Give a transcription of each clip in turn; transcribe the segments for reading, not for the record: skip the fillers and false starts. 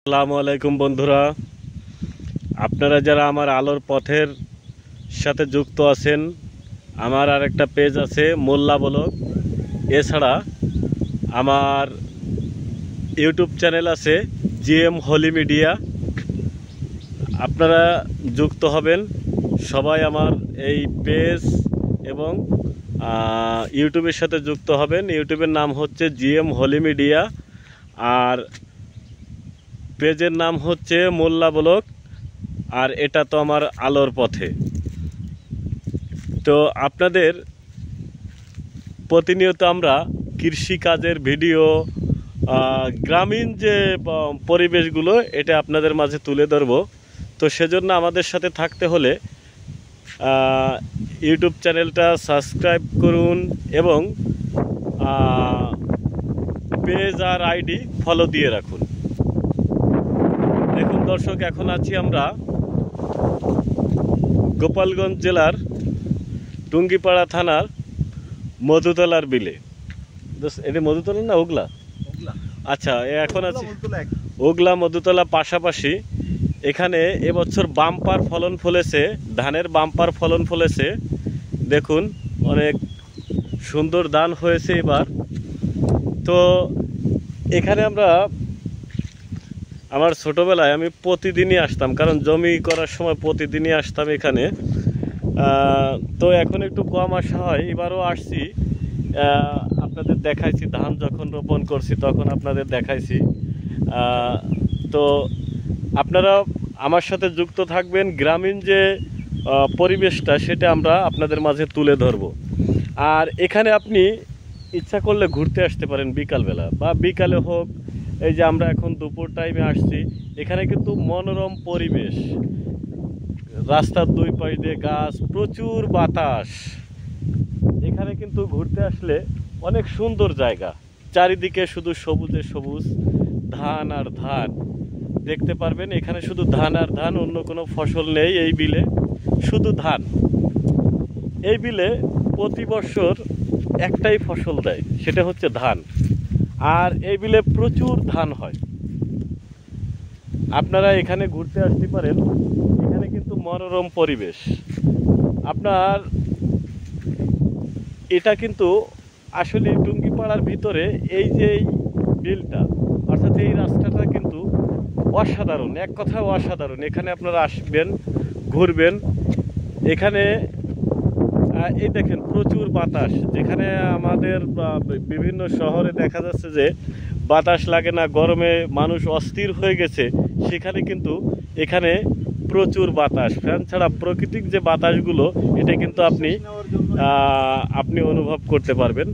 আসসালামু আলাইকুম বন্ধুরা, আপনারা যারা আমার আলোর পথের সাথে যুক্ত আছেন, আমার আরেকটা পেজ আছে মোল্লা ব্লগ। এছাড়া আমার ইউটিউব চ্যানেল আছে জিএম হলি মিডিয়া। আপনারা যুক্ত হবেন, সবাই আমার এই পেজ এবং ইউটিউবের সাথে যুক্ত হবেন। ইউটিউবের নাম হচ্ছে জিএম হলি মিডিয়া, আর পেজের নাম হচ্ছে মোল্লা ব্লগ, আর এটা তো আমার আলোর পথে। তো আপনাদের প্রতিনিয়ত আমরা কৃষিকাজের ভিডিও, গ্রামীণ যে পরিবেশগুলো, এটা আপনাদের মাঝে তুলে ধরব। তো সেজন্য আমাদের সাথে থাকতে হলে ইউটিউব চ্যানেলটা সাবস্ক্রাইব করুন এবং পেজ আর আইডি ফলো দিয়ে রাখুন। দেখুন দর্শক, এখন আছি আমরা গোপালগঞ্জ জেলার টুঙ্গিপাড়া থানার মধুতলার বিলে। এটা মধুতলা না ওগলা? আচ্ছা, এখন আছি ওগলা মধুতলা পাশাপাশি। এখানে এবছর বাম্পার ফলন ফলেছে, ধানের বাম্পার ফলন ফলেছে। দেখুন, অনেক সুন্দর ধান হয়েছে এবার। তো এখানে আমার ছোটোবেলায় আমি প্রতিদিনই আসতাম, কারণ জমি করার সময় প্রতিদিনই আসতাম এখানে। তো এখন একটু কম আসা হয়, এবারও আসছি। আপনাদের দেখাইছি, ধান যখন রোপণ করছি তখন আপনাদের দেখাইছি। তো আপনারা আমার সাথে যুক্ত থাকবেন, গ্রামীণ যে পরিবেশটা সেটা আমরা আপনাদের মাঝে তুলে ধরব। আর এখানে আপনি ইচ্ছা করলে ঘুরতে আসতে পারেন বিকালবেলা, বা বিকালে হোক। এই যে আমরা এখন দুপুর টাইমে আসছি, এখানে কিন্তু মনোরম পরিবেশ, রাস্তার দুই পাশ দিয়ে গাছ, প্রচুর বাতাস। এখানে কিন্তু ঘুরতে আসলে অনেক সুন্দর জায়গা, চারিদিকে শুধু সবুজে সবুজ, ধান আর ধান দেখতে পারবেন। এখানে শুধু ধান আর ধান, অন্য কোনো ফসল নেই এই বিলে, শুধু ধান। এই বিলে প্রতি বছর একটাই ফসল দেয়, সেটা হচ্ছে ধান। আর এই বিলে প্রচুর ধান হয়। আপনারা এখানে ঘুরতে আসতে পারেন, এখানে কিন্তু মনোরম পরিবেশ। আপনার এটা কিন্তু আসলে টুঙ্গিপাড়ার ভিতরে এই যে বিলটা, অর্থাৎ এই রাস্তাটা কিন্তু অসাধারণ, এক কথায় অসাধারণ। এখানে আপনারা আসবেন, ঘুরবেন। এখানে এই দেখেন প্রচুর বাতাস, যেখানে আমাদের বিভিন্ন শহরে দেখা যাচ্ছে যে বাতাস লাগে না, গরমে মানুষ অস্থির হয়ে গেছে, সেখানে কিন্তু এখানে প্রচুর বাতাস। ফ্যান ছাড়া প্রাকৃতিক যে বাতাসগুলো, এটা কিন্তু আপনি অনুভব করতে পারবেন।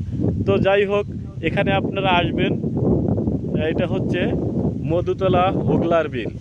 তো যাই হোক, এখানে আপনারা আসবেন। এটা হচ্ছে মধুতলা ওগলার বিল।